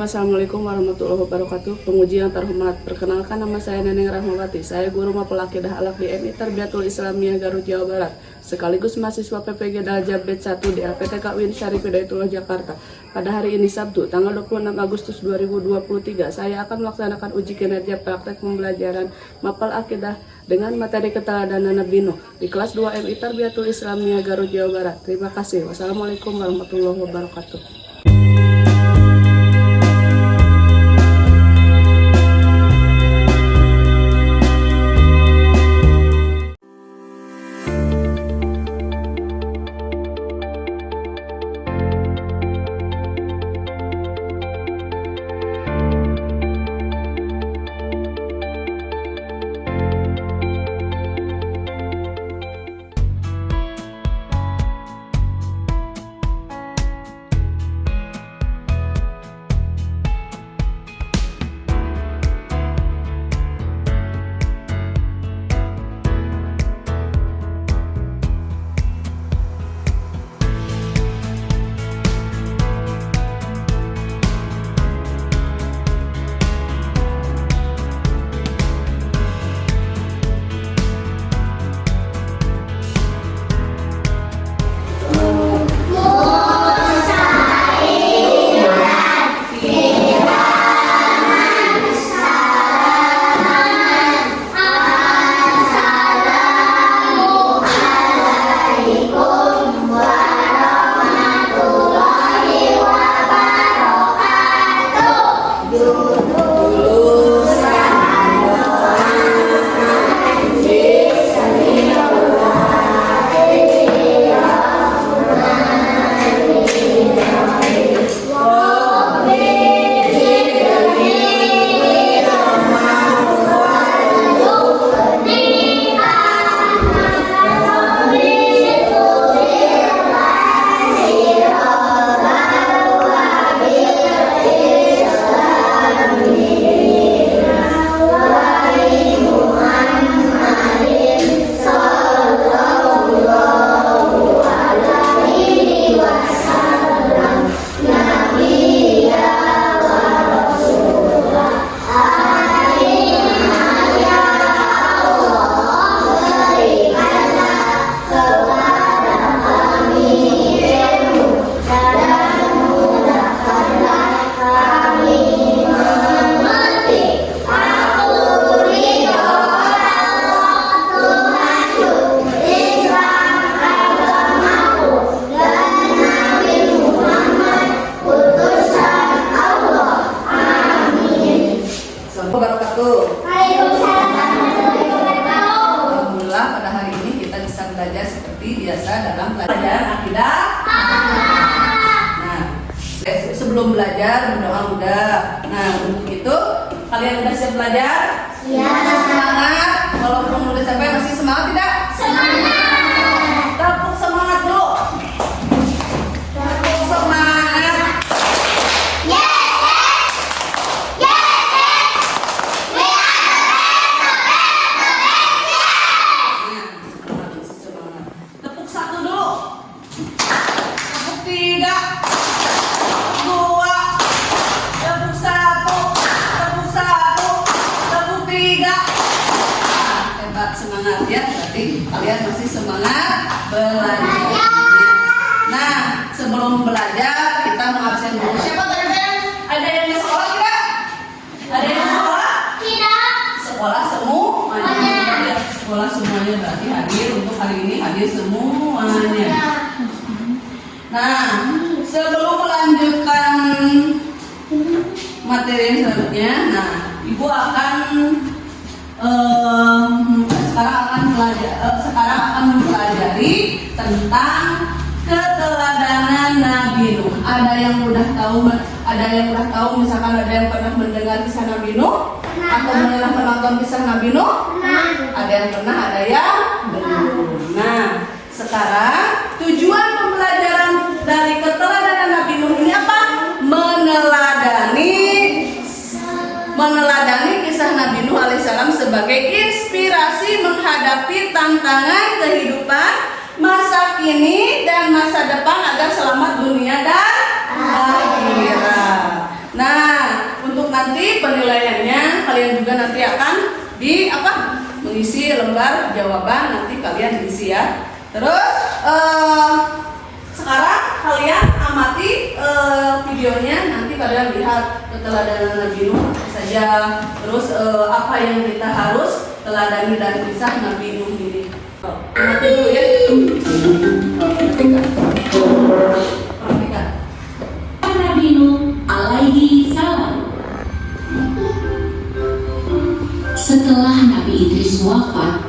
Assalamualaikum warahmatullahi wabarakatuh. Penguji yang terhormat, perkenalkan nama saya Neneng Rahmawati. Saya guru mapel akidah akhlak di MI Tarbiyatul Islamiyah Garut, Jawa Barat. Sekaligus mahasiswa PPG Daljab Batch 1 di LPTK UIN Syarif Hidayatullah Jakarta. Pada hari ini Sabtu, tanggal 26 Agustus 2023, saya akan melaksanakan uji kinerja praktek pembelajaran mapel akidah dengan materi keteladanan Nabi Nuh di kelas 2 MI Tarbiyatul Islamiyah Garut, Jawa Barat. Terima kasih. Wassalamualaikum warahmatullahi wabarakatuh. Alhamdulillah pada hari ini kita bisa belajar seperti biasa dalam pelajaran akidah. Nah, sebelum belajar berdoa udah. Nah, untuk itu kalian udah siap belajar? Masih semangat? Walaupun udah sampai masih semangat tidak? Semangat. Tepuk semangat dulu. Tepuk semangat. Tepuk satu dulu. Tepuk tiga. Dua. Tepuk satu. Tepuk satu. Tepuk tiga. Hebat, semangat ya. Berarti kalian masih semangat belajar. Nah, sebelum belajar kita mengabsen dulu. Siapa tadi? Ada yang di sekolah tidak? Ada yang di sekolah? Tidak. Sekolah semuanya. Ya, sekolah semuanya berarti hadir untuk hari ini, hadir semuanya. Nah, sebelum melanjutkan materi selanjutnya, nah, Ibu akan sekarang akan mempelajari tentang keteladanan Nabi Nuh. Ada yang udah tahu, misalkan ada yang pernah mendengar kisah Nabi Nuh atau pernah menonton kisah Nabi Nuh? Ada yang pernah, ada yang belum. Nah, sekarang tujuan pembelajaran dari keteladanan Nabi Nuh ini apa? Meneladani kisah Nabi Nuh alaihissalam sebagai inspirasi menghadapi tantangan kehidupan masa kini dan masa depan agar selamat dunia dan akhirat. Nah, untuk nanti penilaiannya kalian juga nanti akan mengisi lembar jawaban, nanti kalian isi ya. Terus sekarang kalian amati videonya, nanti kalian lihat keteladanan Nabi Nuh saja. Terus apa yang kita harus teladani dari kisah Nabi Nuh ini. Amati dulu ya. Perhatikan. Nabi Nuh alaihi salam. Setelah Nabi Idris wafat,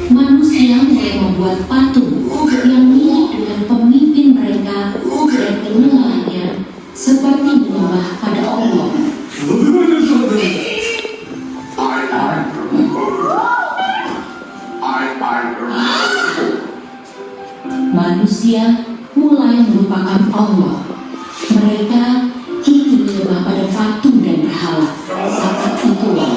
manusia mulai membuat patung yang mirip dengan pemimpin mereka dan menyembahnya seperti menyembah pada Allah. Manusia mulai melupakan Allah. Mereka kini menyembah pada patung dan berhala. Saat itulah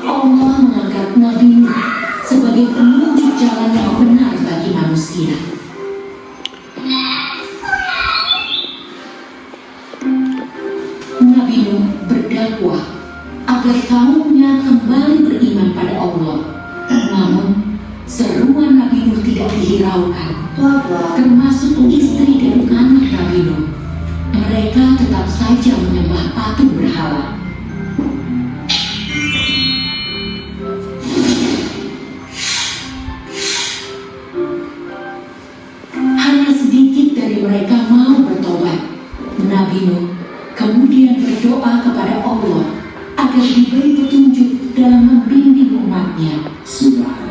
Allah mengangkat Nabi Nuh sebagai penunjuk jalan yang benar bagi manusia. Nabi Nuh berdakwah agar kaumnya kembali beriman pada Allah. Namun, seruan Nabi Nuh tidak dihiraukan, termasuk istri dan anak Nabi Nuh. Mereka tetap saja menyembah patung berhala. Hanya sedikit dari mereka mau bertobat. Nabi Nuh kemudian berdoa kepada Allah agar diberi petunjuk dalam membimbing umatnya. Subhanallah.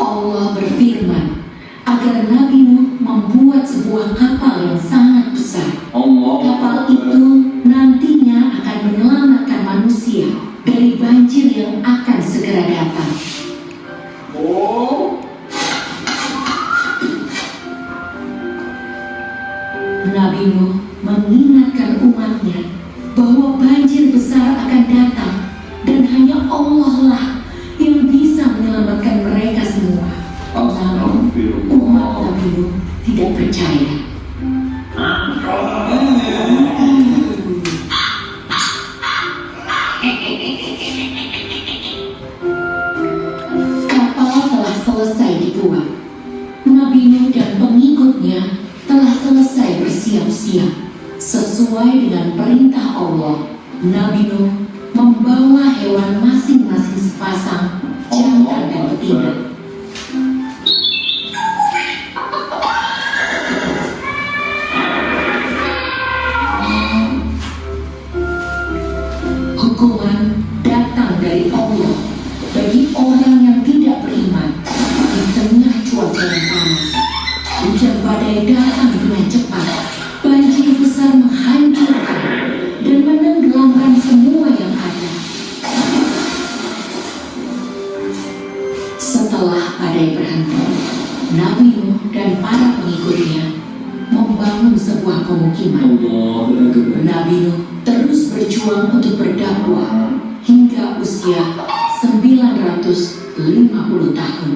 Allah berfirman agar Nabi Nuh membuat sebuah kapal yang sangat besar. Kapal itu nantinya akan menyelamatkan manusia dari banjir yang akan segera datang. Nabi Nuh mengingatkan umatnya bahwa banjir besar akan datang dan hanya Allah lah yang bisa menyelamatkan mereka semua. Namun umat Nabi Nuh tidak percaya. Kapal telah selesai dibuat. Nabi Nuh dan pengikutnya telah selesai bersiap-siap. Sesuai dengan perintah Allah, Nabi Nuh membawa hewan masing-masing sepasang, jantan dan betina. Hukuman datang dari Allah bagi orang yang tidak beriman. Di tengah cuaca yang panas, hujan badai datang dengan cepat. Banjir besar menghancurkan dan menenggelamkan semua yang ada. Setelah badai berhenti, Nabi Nuh dan para pengikutnya membangun sebuah pemukiman. Nabi Nuh terus berjuang untuk berdakwah hingga usia 950 tahun.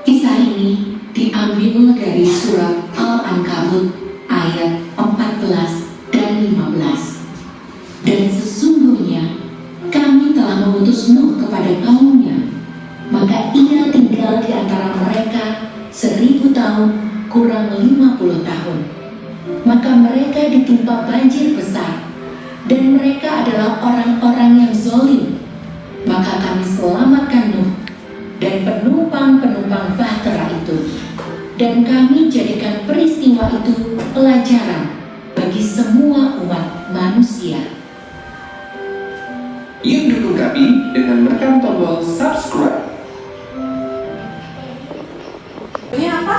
Kisah ini diambil dari surat Al-Ankabut ayat 14 dan 15. Dan sesungguhnya kami telah mengutus Nuh kepada kaumnya, maka ia tinggal di antara mereka 1000 tahun kurang 50 tahun. Maka mereka ditimpa banjir besar, dan mereka adalah orang-orang yang zalim. Maka kami selamatkan Nuh dan penumpang-penumpang bahtera itu, dan kami jadikan peristiwa itu pelajaran bagi semua umat manusia. Yuk dukung kami dengan menekan tombol subscribe. Ini apa?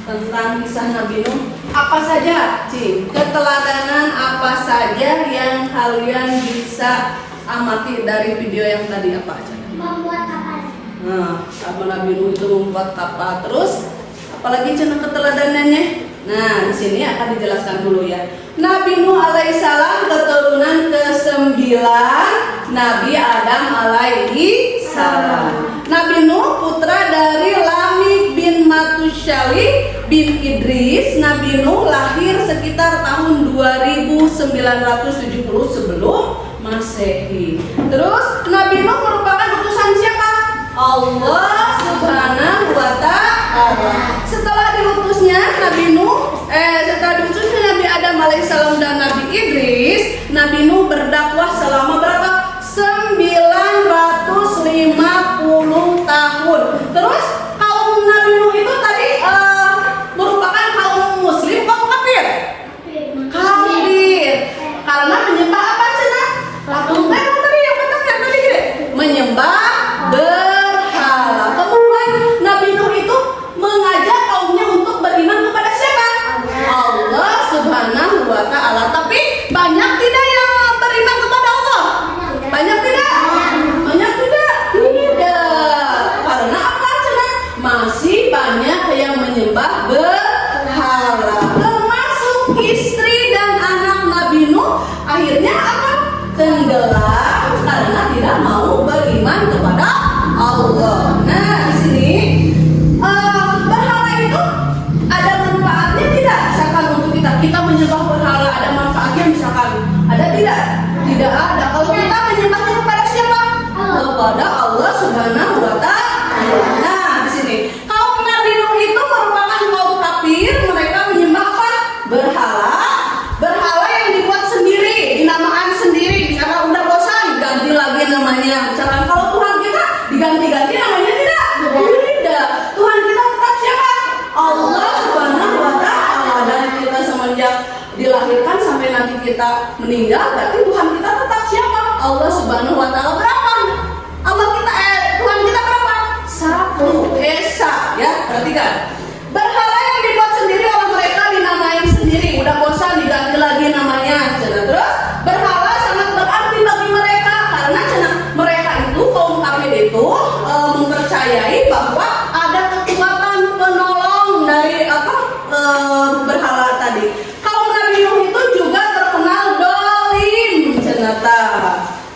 Tentang kisah Nabi Nuh. Apa saja, Ci? Keteladanan apa saja yang kalian bisa amati dari video yang tadi, apa aja? Membuat kapal. Nah, sama Nabi Nuh itu membuat kapal. Terus, apalagi cina keteladanannya? Nah, di sini akan dijelaskan dulu ya. Nabi Nuh alaihissalam keturunan ke-9 Nabi Adam alaihissalam. Nabi Nuh putra dari Lamik bin Matusyali bin Idris. Nabi Nuh lahir sekitar tahun 2970 sebelum Masehi. Terus Nabi Nuh merupakan utusan siapa? Allah Subhanahu wa Ta'ala. Setelah diutusnya Nabi Nabi Adam alaihissalam dan Nabi Idris, Nabi Nuh berdakwah selama berapa? 950 tahun. Terus kaum Nabi Nuh itu tadi merupakan kaum muslim, kaum kafir? Kafir. Karena menyembah apa cenah? Patung tadi yang pertama tadi gini. Menyembah berhala. Kemudian Nabi Nuh itu mengajak kaumnya untuk beriman kepada siapa? Allah Subhanahu wa Ta'ala. Tapi banyak tidak yang beriman kepada Allah? Banyak tidak? Banyak tidak? Tidak. Karena apa cenah? Masih banyak yang menyembah berhala. Termasuk istri dan anak Nabi Nuh akhirnya apa? Tenggelam karena tidak mau beriman kepada Allah. Nah, di sini berhala itu ada manfaatnya tidak? Misalkan untuk kita menyembah berhala ada manfaatnya misalkan? Ada tidak? Tidak ada. Kalau kita menyembahnya kepada siapa? Kepada Allah Subhanahu wa Ta'ala. Nah, di sini kaum Nabi Nuh itu merupakan kaum kafir. Mereka menyembah apa? Berhala. Berhala yang dibuat sendiri, dinamaan sendiri. Karena udah bosan ganti lagi namanya. Misalkan kalau Tuhan kita diganti-ganti namanya tidak? Tidak. Tuhan kita tetap siapa? Allah Subhanahu wa Ta'ala. Dan kita semenjak dilahirkan sampai nanti kita meninggal, berarti Tuhan kita tetap siapa? Allah Subhanahu wa Ta'ala. Berapa? Tuhan kita berapa? Satu. Esa, ya, perhatikan. Berhala yang dibuat sendiri oleh mereka dinamain sendiri. Udah bosan diganti lagi namanya. Terus berhala sangat berarti bagi mereka karena mereka itu kaum kafir itu mempercayai bahwa ada kekuatan penolong dari berhala tadi. Kaum Nabi Nuh itu juga terkenal dolim cenata.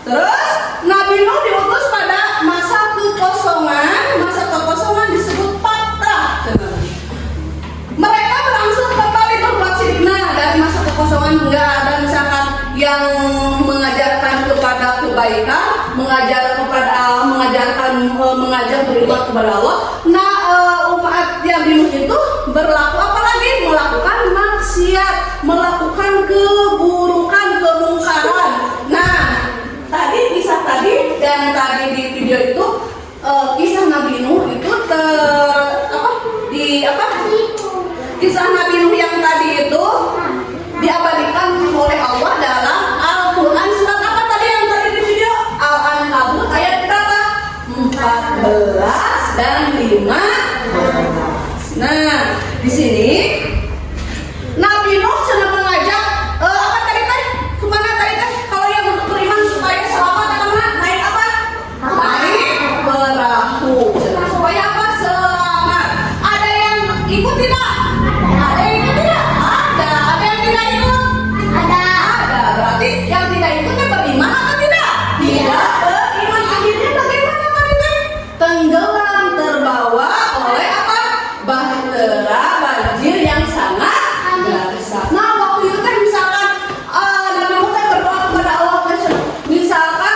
Terus Nabi Nuh diutus pada masa kekosongan. Masa kekosongan disebut fatrah. Mereka berangsur kembali berbuat syirik. Nah, dari masa kekosongan enggak ada misalkan yang mengajarkan kepada kebaikan, mengajak beriman kepada Allah. Nah, umat yang Nuh itu berlaku apa lagi? Melakukan maksiat, melakukan keburukan, kemungkaran. Nah, kisah tadi dan tadi di video itu kisah Nabi Nuh itu kisah Nabi Nuh yang tadi itu diabadikan oleh Allah dalam Al-Quran surat apa tadi yang tadi di video? Al-Ankabut ayat berapa? 14 dan 15. Nah, di sini Nabi Nuh sedang mengajak apa tadi teh? Kemana tadi teh? Kalau yang untuk beriman supaya selamat kemana? Naik apa? Naik perahu. Supaya apa? Selamat. Ada yang ikut tidak? Ada yang ikut tidak? Ada. Ada yang tidak ikut? Ada. Berarti yang tidak ikutnya beriman atau tidak? Tidak beriman. Akhirnya bagaimana tadi teh? Tenggelam terbawa oleh apa? Bahtera banjir yang sangat dahsyat. Nah, waktu itu kan misalkan Nabi Nuh berdoa kepada Allah misalkan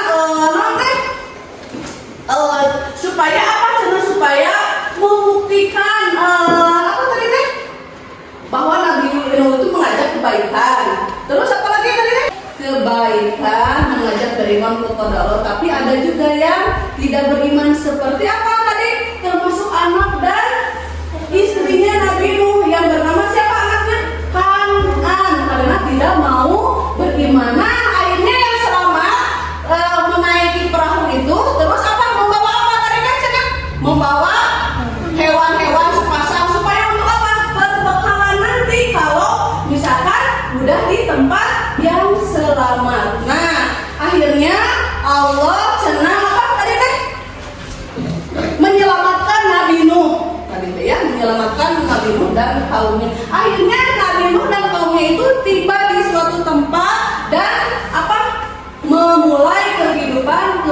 supaya apa? Supaya membuktikan apa tadi teh? Bahwa Nabi Nuh itu mengajak kebaikan. Terus apa lagi tadi teh? Kebaikan, mengajak beriman kepada Allah. Tapi ada juga yang tidak beriman seperti apa tadi? Termasuk anak dan istrinya Nabi Nuh yang bernama siapa anaknya? Kanan, karena tidak mau beriman. Nah, akhirnya yang selamat menaiki perahu itu terus apa? Membawa apa tadi kan cenah? Membawa hewan-hewan sepasang supaya untuk apa? Berbekalan nanti kalau misalkan udah di tempat yang selamat. Nah, akhirnya Allah cenah apa tadi teh?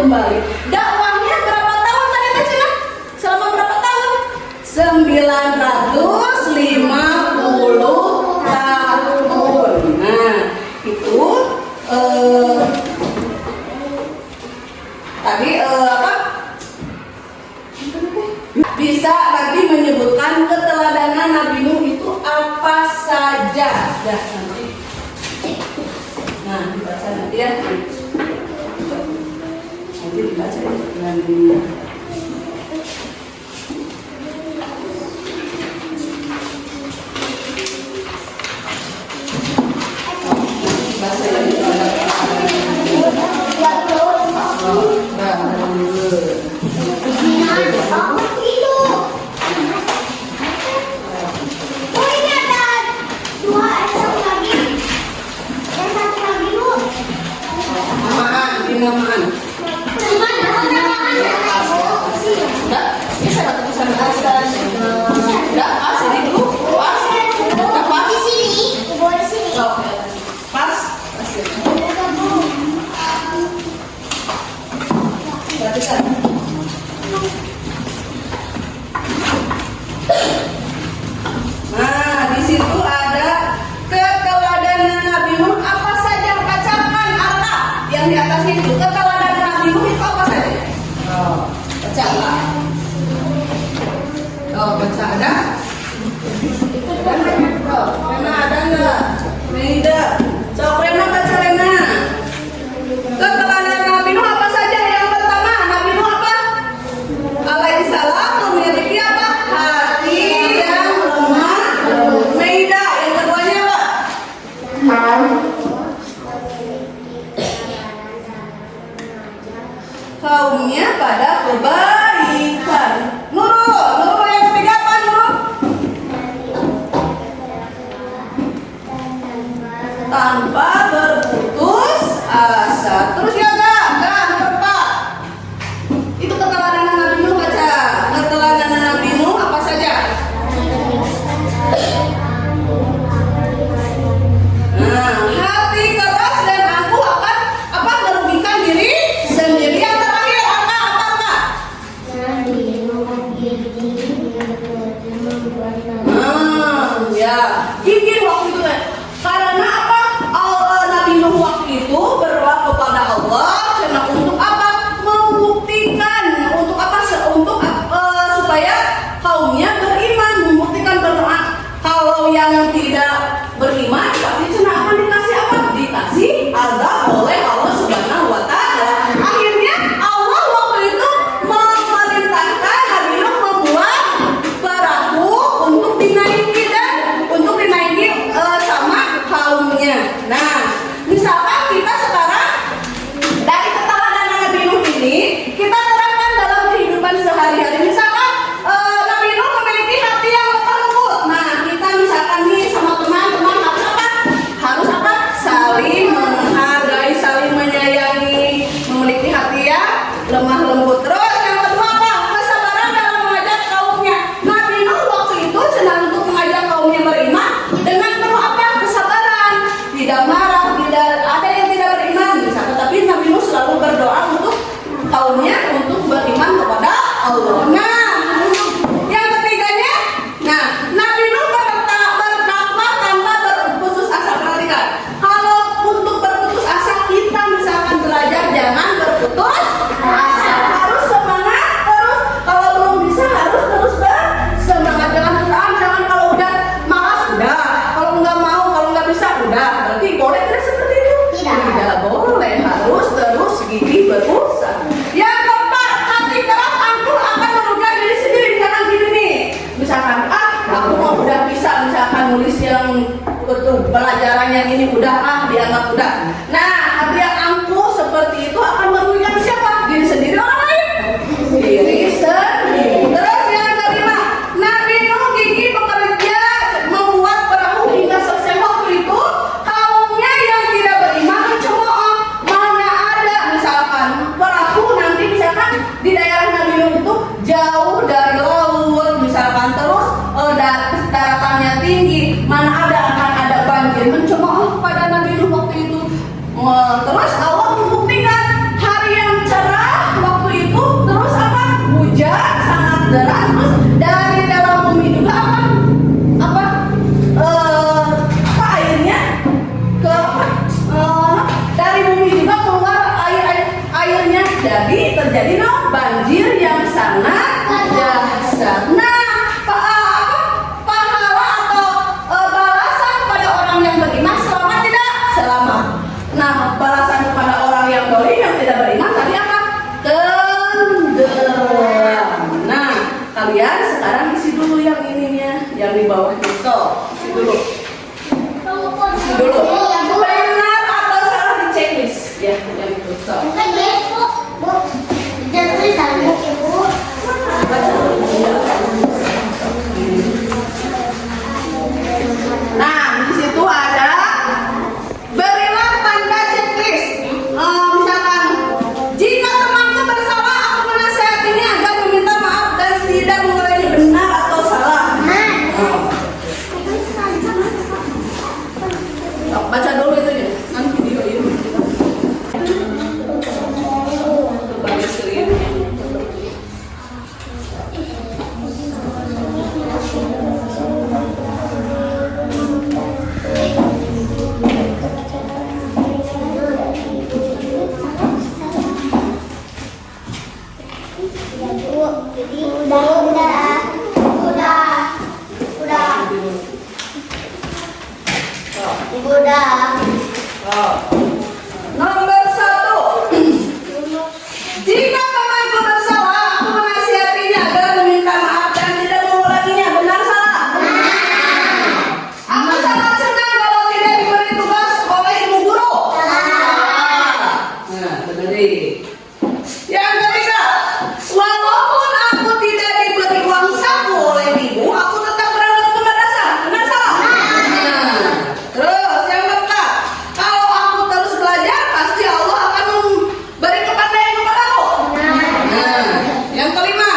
kembali. Dakwahnya berapa tahun tadi Teh Cenah? Selama berapa tahun? 950 tahun. Nah, itu tadi apa? Bisa lagi menyebutkan keteladanan Nabi Nuh itu apa saja. Dah nanti. Nah, dibaca nanti ya. Nanti dibaca ya dengan ini. Baca lagi. Namaan. Enggak, bisa dapat pesan asal. Enggak, asal dulu. Pas. Pas di sini. Boleh sini. Oke. Pas. Perhatikan. Nah, di situ ada keteladanan Nabi Nuh apa saja, bacakan Arta yang di atas itu. Keteladanan Nabi Nuh itu apa saja? Oh, baca lah. Oh, baca ada? Oh, Rena ada nggak? Tidak. So, Rena baca Rena. Keteladanan Nabi Nuh apa saja? Yang pertama, Nabi Nuh apa? Alaihissalam memiliki apa? Hati yang lemah. Maida. Yang keduanya apa? Kaumnya pada kebaikan. Nurul yang ketiga apa Nurul? Tanpa berputus asa. Terus ya enggak nomor 4. Itu keteladanan Nabi Nuh, baca. Keteladanan Nabi Nuh apa saja? Nah, hati keras dan angkuh akan apa merugikan diri sendiri. Yang terakhir apa? Ya, gigih waktu itu karena apa? Nabi Nuh waktu itu berdoa kepada Allah karena untuk apa? Membuktikan untuk apa? Untuk supaya kaumnya beriman, membuktikan berdoa. Kalau yang tidak beriman pasti cina akan dikasih apa? Dikasih azab oleh Allah Subhanahu wa Ta'ala. Akhirnya Allah waktu itu memerintahkan Nabi Nuh membuat perahu untuk dinaiki sama kaumnya. Nah, misalkan kita sekarang dari keteladanan Nabi Nuh ini kita terapkan dalam kehidupan sehari-hari. Misalkan Nabi Nuh memiliki hati yang lembut. Nah, kita misalkan nih sama teman-teman harus apa? Harus apa? Saling menghargai, saling menyayangi, memiliki hati yang lemah lembut. Terus yang kedua apa? Kesabaran dalam mengajak kaumnya. Nabi Nuh waktu itu senang untuk mengajak kaumnya beriman dengan penuh apa? Kesabaran. Tidak marah, tidak ada yang tidak beriman misalkan, tapi Nabi Nuh selalu berdoa untuk kaumnya untuk beriman kepada Allah. Nah, yang ketiganya, nah Nabi Nuh berdakwah tanpa berputus asa. Perhatikan, kalau untuk berputus asa kita misalkan belajar jangan berputus asa, harus semangat terus. Kalau belum bisa harus terus bersemangat. Jangan kalau udah malas udah, kalau nggak mau, kalau nggak bisa udah. Berarti boleh tidak seperti itu? Tidak boleh, harus terus gigih berusaha. Yang keempat, hati keras angkuh akan merugikan terjadi banjir yang sangat dahsyat. Nah, pahala atau balasan kepada orang yang beriman selamat tidak? Selamat. Nah, balasan kepada orang yang tidak beriman tadi apa? Tenggelam. Nah, kalian sekarang isi dulu yang ininya, yang di bawah itu. Isi dulu. Isi dulu. Benar atau salah di checklist? Ya, yang itu. So. Nah, di situ ada berilah tanda checklist. Misalkan, jika temanku bersalah, aku menasihatinya agar meminta maaf dan tidak mengulangi. Benar atau salah? Baca dulu itu ya, nanti video ini. Bagus sekali. Nomor 1. Jika temanku bersalah, aku menasihatinya agar meminta maaf dan tidak mengulanginya. Benar salah? Aku sangat senang kalau tidak diberi tugas oleh ibu guru. Nah, benar. Yang ketiga, walaupun aku tidak diberi uang saku oleh ibu, aku tetap berangkat ke madrasah. Benar salah? Nah, terus yang keempat, kalau aku terus belajar, pasti Allah akan memberi kepandaian kepadaku. Nah, yang kelima,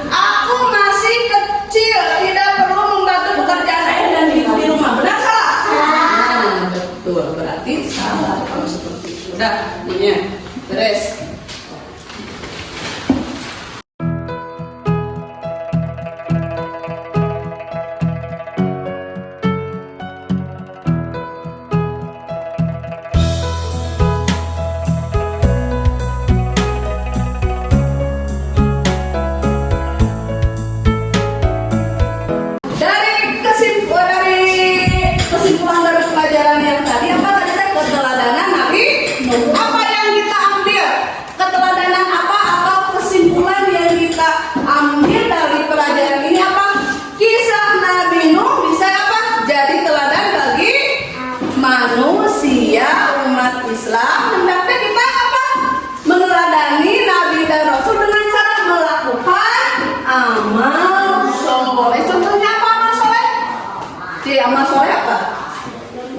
aku masih kecil, tidak perlu membantu pekerjaan ayah dan ibu di rumah. Benar salah? Nah, betul. Berarti salah kalau seperti itu. Udah, ini beres. Dari kesimpulan dari pelajaran yang tadi, apa tadi teh? Keteladanan Nabi. Apa yang kita ambil? Keteladanan apa atau kesimpulan yang kita ambil dari pelajaran ini apa? Kisah Nabi Nuh bisa apa? Jadi teladan bagi manusia umat Islam. Hendaknya kita apa? Meneladani Nabi dan Rasul dengan cara melakukan amal soleh. Contohnya apa amal soleh? Amal soleh apa?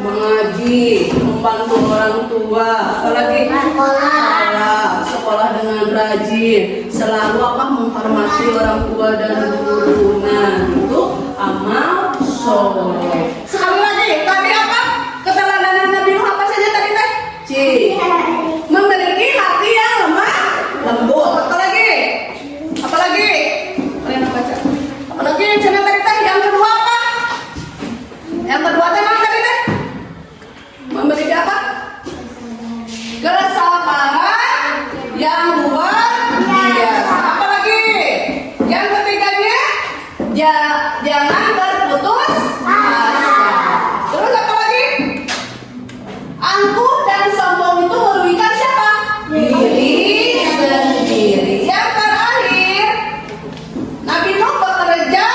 Mengaji, membantu orang tua, apalagi sekolah dengan rajin, selalu apa? Menghormati orang tua dan guru. Nah, itu amal soleh. Sekali lagi, tadi apa? Keteladanan Nabi Nuh apa saja tadi teh? Memiliki hati yang lemah lembut. Apalagi? Kalian baca. Apalagi yang tadi teh? Yang kedua apa? Yang kedua teh mana tadi teh? Memiliki apa? Kesabaran yang luar biasa. Apalagi? Yang ketiganya, jangan berputus asa. Terus apa lagi? Angkuh dan sombong itu merugikan siapa? Diri sendiri. Yang terakhir, Nabi Nuh bekerja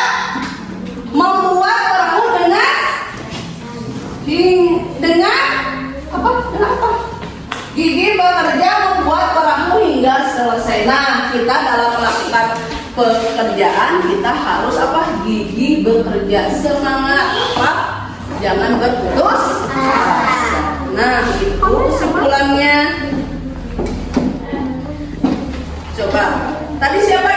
membuat perahu dengan apa? Gigi bekerja membuat perahu hingga selesai. Nah, kita dalam melakukan pekerjaan kita harus apa? Gigi bekerja, semangat apa? Jangan berputus asa. Nah, itu kesimpulannya. Coba, tadi siapa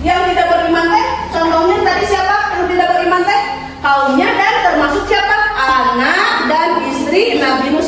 yang tidak beriman teh? Contohnya tadi siapa yang tidak beriman teh? Kaumnya dan termasuk siapa? Anak dan istri Nabi Nuh.